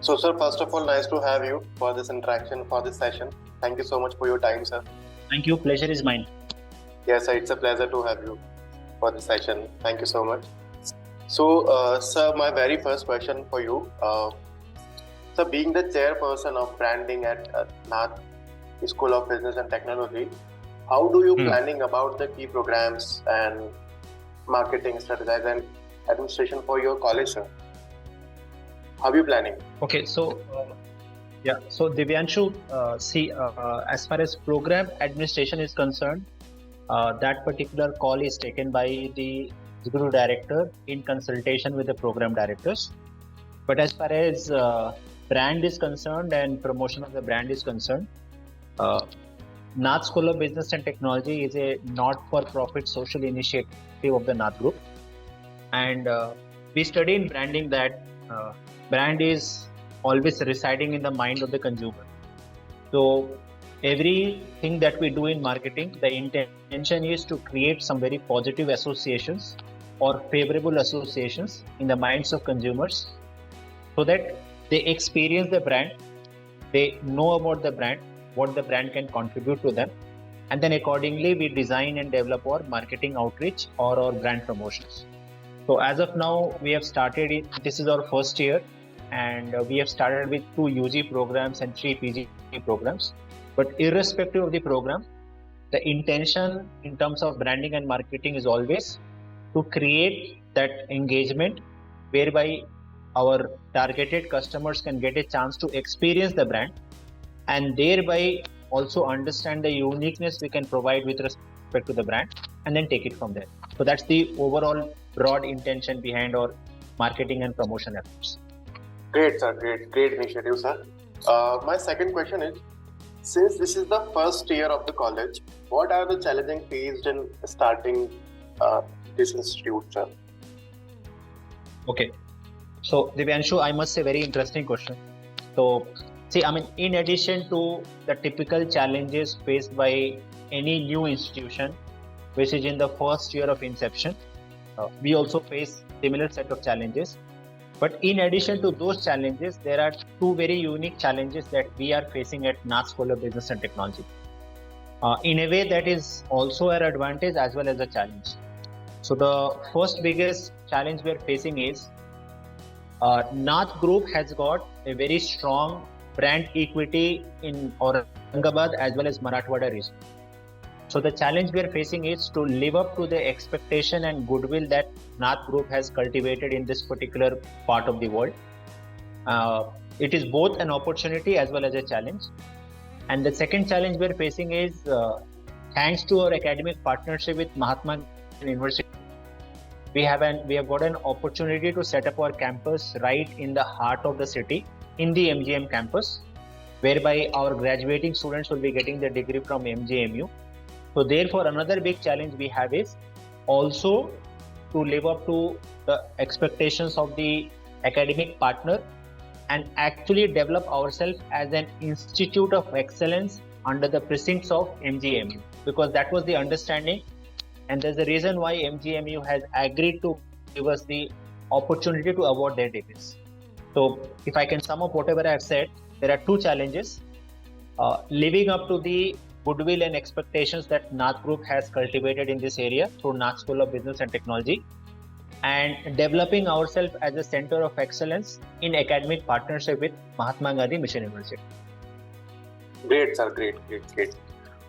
So, sir, first of all, nice to have you for this interaction, for this session. Thank you so much for your time, sir. Thank you. Pleasure is mine. Yes, sir, it's a pleasure to have you for this session. Thank you so much. So, sir, my very first question for you. Sir, being the chairperson of branding at Nath School of Business and Technology, how do you planning about the key programs and marketing strategies and administration for your college, sir? How are you planning? Okay, so so Divyanshu, as far as program administration is concerned, that particular call is taken by the executive director in consultation with the program directors. But as far as brand is concerned and promotion of the brand is concerned, Nath School of Business and Technology is a not-for-profit social initiative of the Nath Group, and we study in branding that brand is always residing in the mind of the consumer. So everything that we do in marketing, the intention is to create some very positive associations or favorable associations in the minds of consumers, so that they experience the brand, they know about the brand, what the brand can contribute to them, and then accordingly we design and develop our marketing outreach or our brand promotions. So as of now, we have started, this is our first year, and we have started with 2 UG programs and 3 PG programs. But irrespective of the program, the intention in terms of branding and marketing is always to create that engagement whereby our targeted customers can get a chance to experience the brand and thereby also understand the uniqueness we can provide with respect to the brand, and then take it from there. So that's the overall broad intention behind our marketing and promotion efforts. Great, sir. Great initiative, sir. My second question is, since this is the first year of the college, what are the challenges faced in starting this institute, sir? Okay. So Divyanshu, I must say, very interesting question. So see, in addition to the typical challenges faced by any new institution which is in the first year of inception, we also face similar set of challenges. But in addition to those challenges, there are 2 very unique challenges that we are facing at Nath School of Business and Technology. In a way, that is also an advantage as well as a challenge. So the first biggest challenge we are facing is Nath Group has got a very strong brand equity in Aurangabad as well as Marathwada region. So the challenge we are facing is to live up to the expectation and goodwill that Nath Group has cultivated in this particular part of the world. It is both an opportunity as well as a challenge. And the second challenge we are facing is thanks to our academic partnership with Mahatma University, we have got an opportunity to set up our campus right in the heart of the city, in the MGM campus, whereby our graduating students will be getting the degree from MGMU. So therefore, another big challenge we have is also to live up to the expectations of the academic partner and actually develop ourselves as an institute of excellence under the precincts of MGMU, because that was the understanding, and there's a reason why MGMU has agreed to give us the opportunity to award their degrees. So if I can sum up whatever I have said, there are 2 challenges: living up to the goodwill and expectations that Nath Group has cultivated in this area through Nath School of Business and Technology, and developing ourselves as a center of excellence in academic partnership with Mahatma Gandhi Mission University. Great, sir. Great.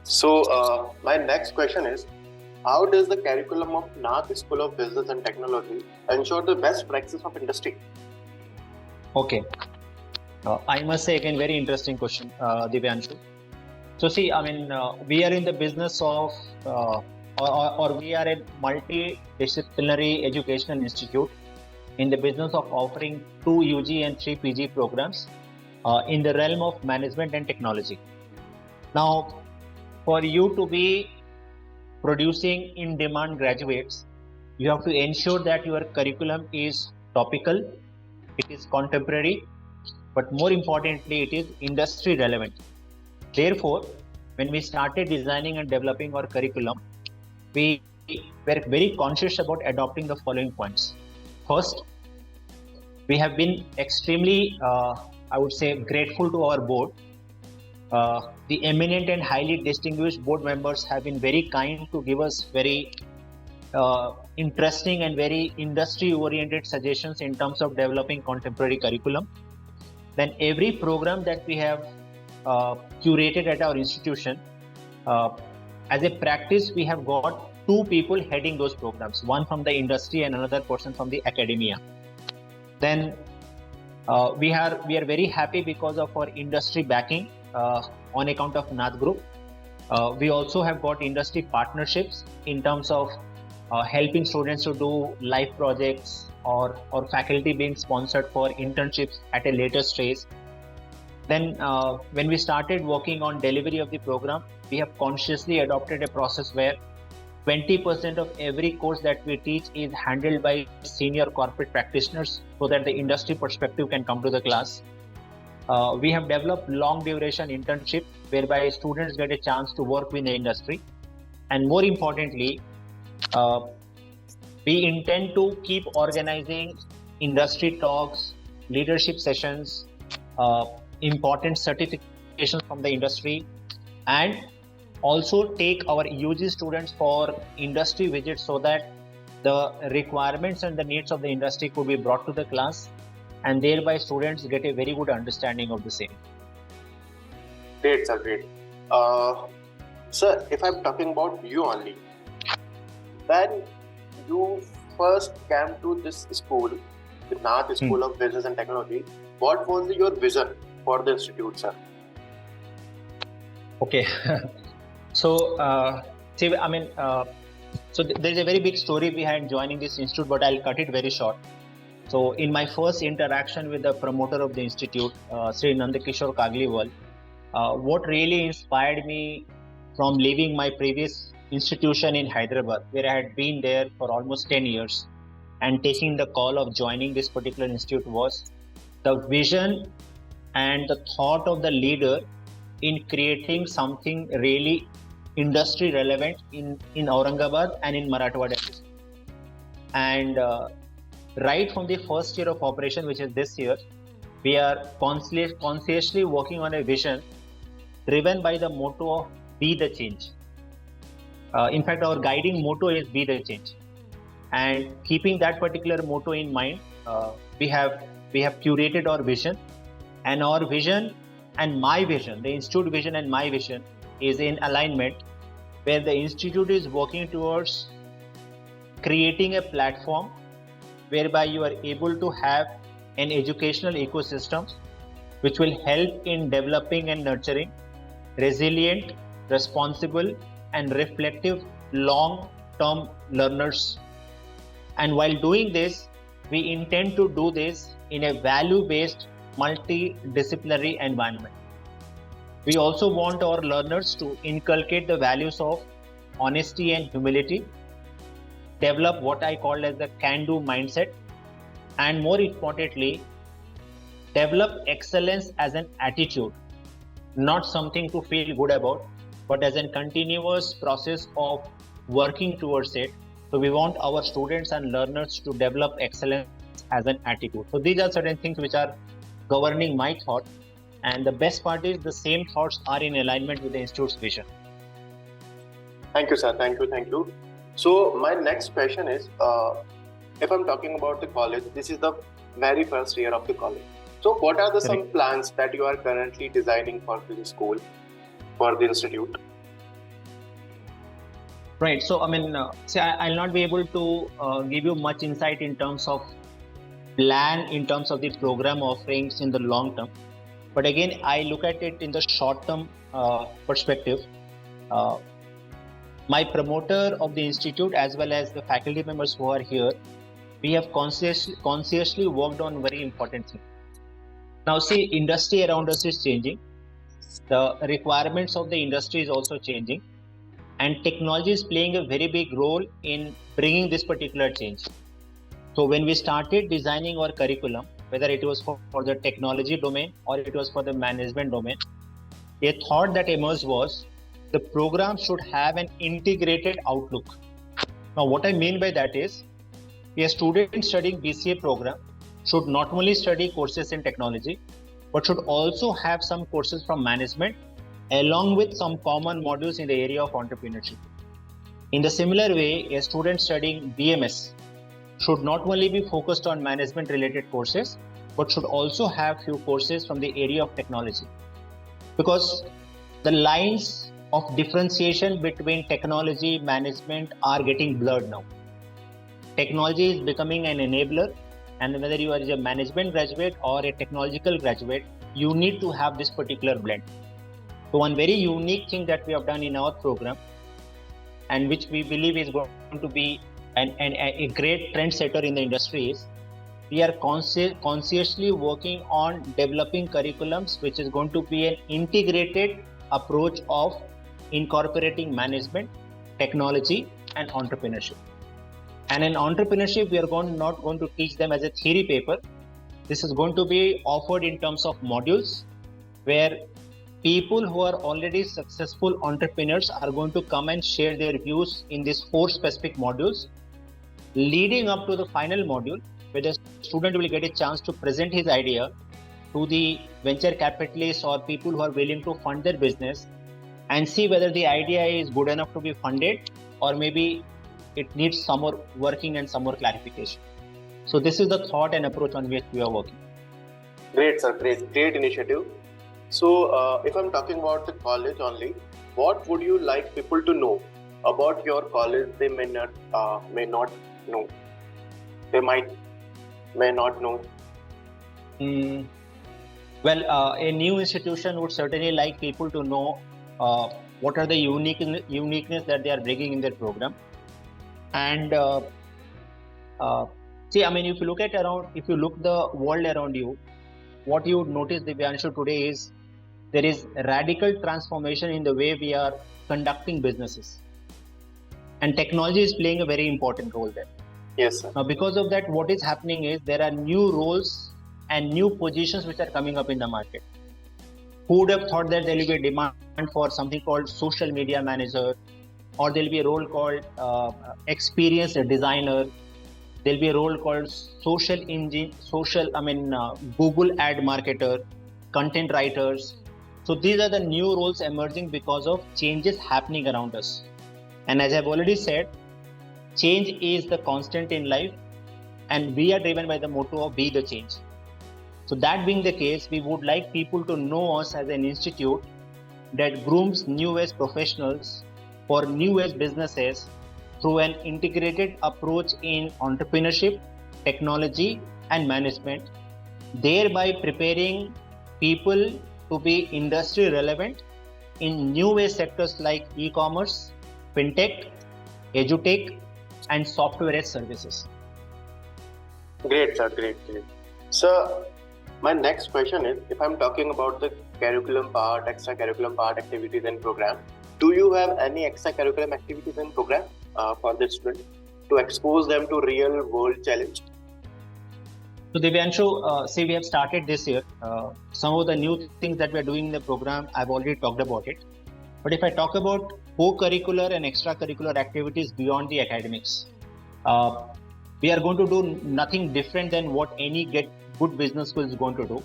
So my next question is, how does the curriculum of Nath School of Business and Technology ensure the best practice of industry? Okay. I must say, again, very interesting question, Divyanshu. So see, we are in the business of, or we are a multidisciplinary educational institute in the business of offering 2 UG and 3 PG programs in the realm of management and technology. Now, for you to be producing in-demand graduates, you have to ensure that your curriculum is topical, it is contemporary, but more importantly, it is industry relevant. Therefore, when we started designing and developing our curriculum, we were very conscious about adopting the following points. First, we have been extremely, I would say, grateful to our board. The eminent and highly distinguished board members have been very kind to give us very interesting and very industry-oriented suggestions in terms of developing contemporary curriculum. Then every program that we have curated at our institution, as a practice, we have got two people heading those programs, one from the industry and another person from the academia. Then we are very happy because of our industry backing on account of Nath Group. We also have got industry partnerships in terms of helping students to do live projects or faculty being sponsored for internships at a later stage. Then when we started working on delivery of the program, we have consciously adopted a process where 20% of every course that we teach is handled by senior corporate practitioners so that the industry perspective can come to the class. We have developed long duration internship whereby students get a chance to work with the industry. And more importantly, we intend to keep organizing industry talks, leadership sessions, important certifications from the industry, and also take our UG students for industry visits so that the requirements and the needs of the industry could be brought to the class, and thereby students get a very good understanding of the same. Great, sir, great. Sir, if I'm talking about you only, when you first came to this school, the Nath School of Business and Technology, what was your vision for the institute, sir? Okay. So, so there's a very big story behind joining this institute, but I'll cut it very short. So, in my first interaction with the promoter of the institute, Sri Nandakishore Kagliwal, what really inspired me from leaving my previous institution in Hyderabad, where I had been there for almost 10 years, and taking the call of joining this particular institute was the vision and the thought of the leader in creating something really industry relevant in Aurangabad and in Marathwada. And right from the first year of operation, which is this year, we are consciously working on a vision driven by the motto of be the change. In fact, our guiding motto is be the change. And keeping that particular motto in mind, we have curated our vision, and our vision and my vision, the institute vision and my vision is in alignment, where the institute is working towards creating a platform whereby you are able to have an educational ecosystem which will help in developing and nurturing resilient, responsible, and reflective long-term learners. And while doing this, we intend to do this in a value-based, multidisciplinary environment. We also want our learners to inculcate the values of honesty and humility, develop what I call as the can-do mindset, and more importantly, develop excellence as an attitude, not something to feel good about, but as a continuous process of working towards it. So we want our students and learners to develop excellence as an attitude. So these are certain things which are governing my thought. And the best part is the same thoughts are in alignment with the institute's vision. Thank you, sir. Thank you. So my next question is, if I'm talking about the college, this is the very first year of the college. So what are some plans that you are currently designing for the school, for the institute? Right. So, I'll not be able to give you much insight in terms of plan, in terms of the program offerings in the long term. But again, I look at it in the short term perspective. My promoter of the institute, as well as the faculty members who are here, we have consciously worked on very important things. Now, see, industry around us is changing. The requirements of the industry is also changing, and technology is playing a very big role in bringing this particular change. So when we started designing our curriculum, whether it was for the technology domain or it was for the management domain, a thought that emerged was the program should have an integrated outlook. Now, what I mean by that is, a student studying BCA program should not only study courses in technology, but should also have some courses from management along with some common modules in the area of entrepreneurship. In the similar way, a student studying BMS should not only be focused on management related courses, but should also have few courses from the area of technology. Because the lines of differentiation between technology management are getting blurred now. Technology is becoming an enabler, and whether you are a management graduate or a technological graduate, you need to have this particular blend. So one very unique thing that we have done in our program, and which we believe is going to be a great trendsetter in the industry, is we are consciously working on developing curriculums which is going to be an integrated approach of incorporating management, technology, and entrepreneurship. And in entrepreneurship, we are not going to teach them as a theory paper. This is going to be offered in terms of modules, where people who are already successful entrepreneurs are going to come and share their views in these 4 specific modules, leading up to the final module, where the student will get a chance to present his idea to the venture capitalists or people who are willing to fund their business, and see whether the idea is good enough to be funded, or maybe it needs some more working and some more clarification. So this is the thought and approach on which we are working. Great, sir. Great initiative. So if I'm talking about the college only, what would you like people to know about your college they may not know? They may not know. Well, a new institution would certainly like people to know what are the uniqueness that they are bringing in their program. And see, I mean, if you look the world around you, what you would notice, Divyanshu, today is there is radical transformation in the way we are conducting businesses. And technology is playing a very important role there. Yes, sir. Now, because of that, what is happening is there are new roles and new positions which are coming up in the market. Who would have thought that there will be a demand for something called social media manager, or there will be a role called experienced designer. There will be a role called Google ad marketer, content writers. So these are the new roles emerging because of changes happening around us. And as I've already said, change is the constant in life, and we are driven by the motto of be the change. So that being the case, we would like people to know us as an institute that grooms new age professionals for new age businesses through an integrated approach in entrepreneurship, technology, and management, thereby preparing people to be industry relevant in new age sectors like e-commerce, fintech, edutech, and software as services. Great, sir. Great. Sir, my next question is, if I'm talking about the curriculum part, extracurriculum part, activities and program, do you have any extracurriculum activities and program for the student to expose them to real world challenge? So Divyanshu, see, we have started this year. Some of the new things that we are doing in the program, I've already talked about it. But if I talk about co-curricular and extracurricular activities beyond the academics, we are going to do nothing different than what any good business school is going to do.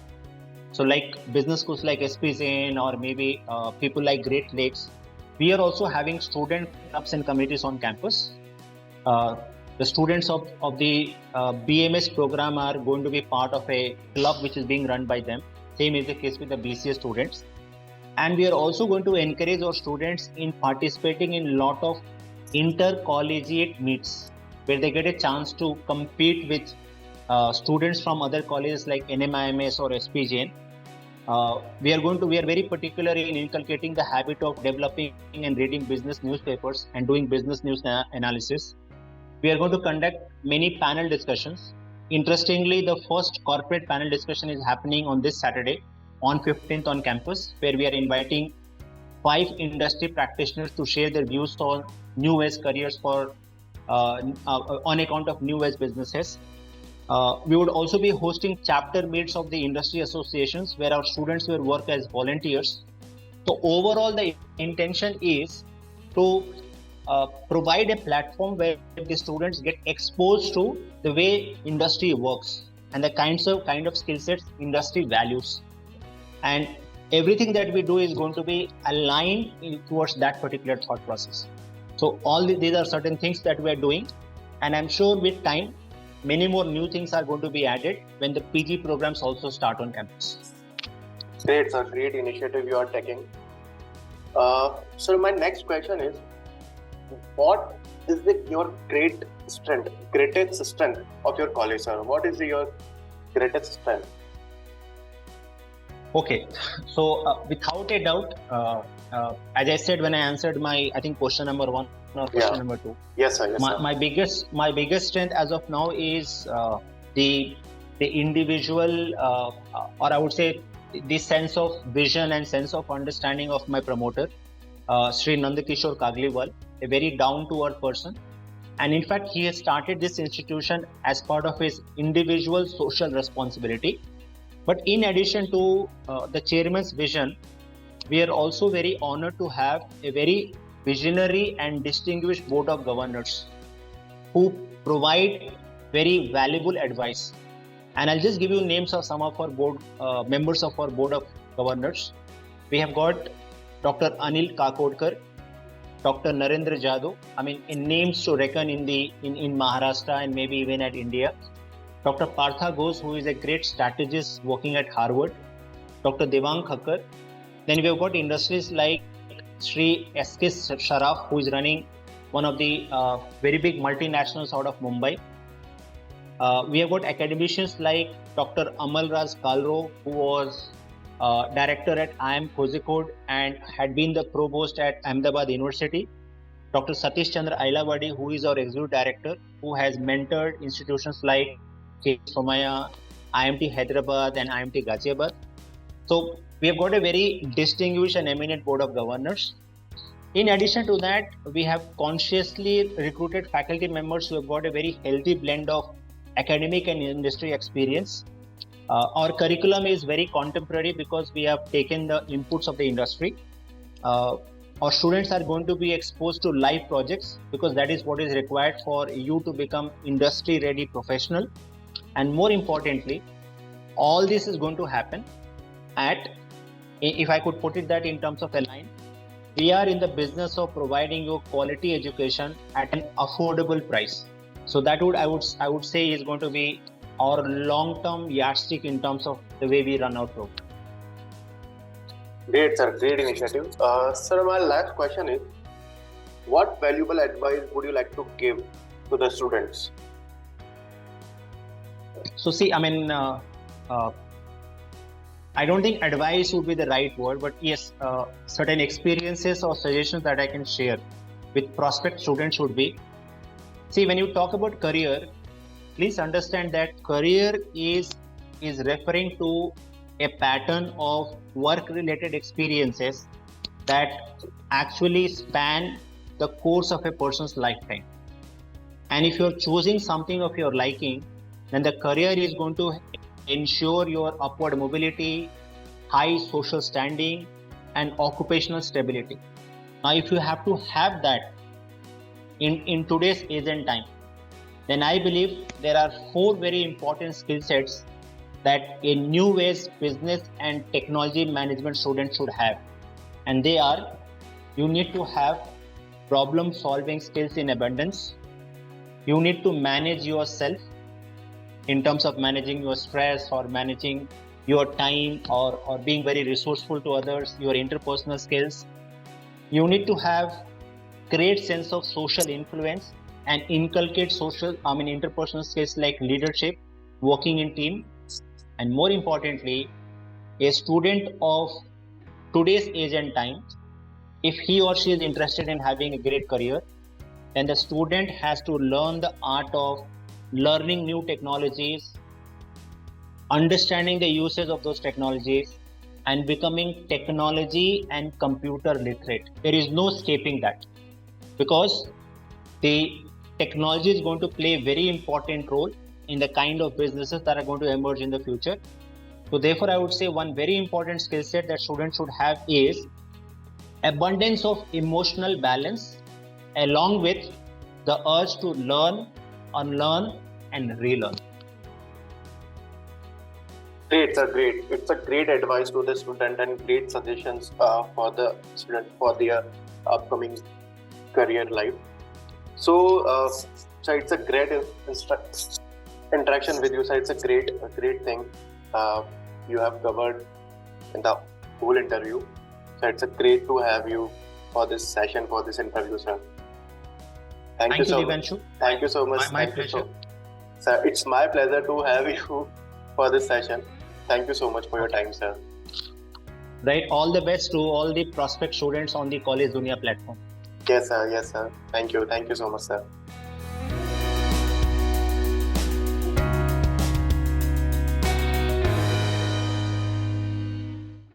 So like business schools like SPZN or maybe people like Great Lakes, we are also having student clubs and committees on campus. The students of the BMS program are going to be part of a club which is being run by them. Same is the case with the BCA students. And we are also going to encourage our students in participating in a lot of intercollegiate meets, where they get a chance to compete with students from other colleges like NMIMS or SPJN. We are very particular in inculcating the habit of developing and reading business newspapers and doing business news analysis. We are going to conduct many panel discussions. Interestingly, the first corporate panel discussion is happening on this Saturday, on 15th on campus, where we are inviting 5 industry practitioners to share their views on new age careers for on account of new age businesses. We would also be hosting chapter meets of the industry associations where our students will work as volunteers. So overall, the intention is to provide a platform where the students get exposed to the way industry works and the kind of skill sets industry values. and everything that we do is going to be aligned towards that particular thought process. So these are certain things that we are doing, and I'm sure with time many more new things are going to be added when the PG programs also start on campus. Great, sir. Great initiative you are taking. So my next question is, what is your greatest strength of your college, sir? What is your greatest strength? Okay, so without a doubt, as I said when I answered I think question number 1 or question number 2. Yes, sir. Yes, sir. My biggest strength as of now is the individual, or I would say the sense of vision and sense of understanding of my promoter, Sri Nandakishore Kagliwal, a very down-to-earth person. And in fact, he has started this institution as part of his individual social responsibility. But in addition to the chairman's vision, we are also very honored to have a very visionary and distinguished board of governors who provide very valuable advice. And I'll just give you names of some of our board members of our board of governors. We have got Dr. Anil Kakodkar, Dr. Narendra Jadhav. I mean, in names to reckon in Maharashtra and maybe even at India. Dr. Partha Ghosh, who is a great strategist working at Harvard. Dr. Devang Khakkar. Then we have got industries like Sri S.K. Sharaf, who is running one of the very big multinationals out of Mumbai. We have got academicians like Dr. Amal Raj Kalro, who was director at IIM Kozhikode and had been the provost at Ahmedabad University. Dr. Satish Chandra Ailavadi, who is our executive director, who has mentored institutions like K. Somaya, IMT Hyderabad and IMT Ghaziabad. So we have got a very distinguished and eminent board of governors. In addition to that, we have consciously recruited faculty members who have got a very healthy blend of academic and industry experience. Our curriculum is very contemporary because we have taken the inputs of the industry. Our students are going to be exposed to live projects because that is what is required for you to become industry ready professional. And more importantly, all this is going to happen at, if I could put it that in terms of a line, we are in the business of providing you quality education at an affordable price. So that I would say is going to be our long-term yardstick in terms of the way we run our program. Great, sir. Great initiative. Sir, my last question is, what valuable advice would you like to give to the students? So see, I mean, I don't think advice would be the right word, but yes, certain experiences or suggestions that I can share with prospect students would be, see, when you talk about career, please understand that career is referring to a pattern of work-related experiences that actually span the course of a person's lifetime. And if you're choosing something of your liking, then the career is going to ensure your upward mobility, high social standing, and occupational stability. Now, if you have to have that in today's age and time, then I believe there are 4 very important skill sets that a new age business and technology management students should have. And they are, you need to have problem solving skills in abundance. You need to manage yourself in terms of managing your stress or managing your time or being very resourceful to others, your interpersonal skills. You need to have great sense of social influence and inculcate interpersonal skills like leadership, working in team. And more importantly, a student of today's age and time, if he or she is interested in having a great career, then the student has to learn the art of learning new technologies, understanding the uses of those technologies, and becoming technology and computer literate. There is no escaping that, because the technology is going to play a very important role in the kind of businesses that are going to emerge in the future. So therefore, I would say one very important skill set that students should have is abundance of emotional balance, along with the urge to learn, unlearn, and relearn. Great, sir. Great. It's a great advice to the student and great suggestions for the student for their upcoming career life. So, so it's a great interaction with you. So it's a great thing you have covered in the whole interview. So it's a great to have you for this session, for this interview, sir. Thank you so much. Thank you so much. My pleasure. Sir, it's my pleasure to have you for this session. Thank you so much for your time, sir. Right. All the best to all the prospect students on the College Dunia platform. Yes, sir. Yes, sir. Thank you. Thank you so much, sir.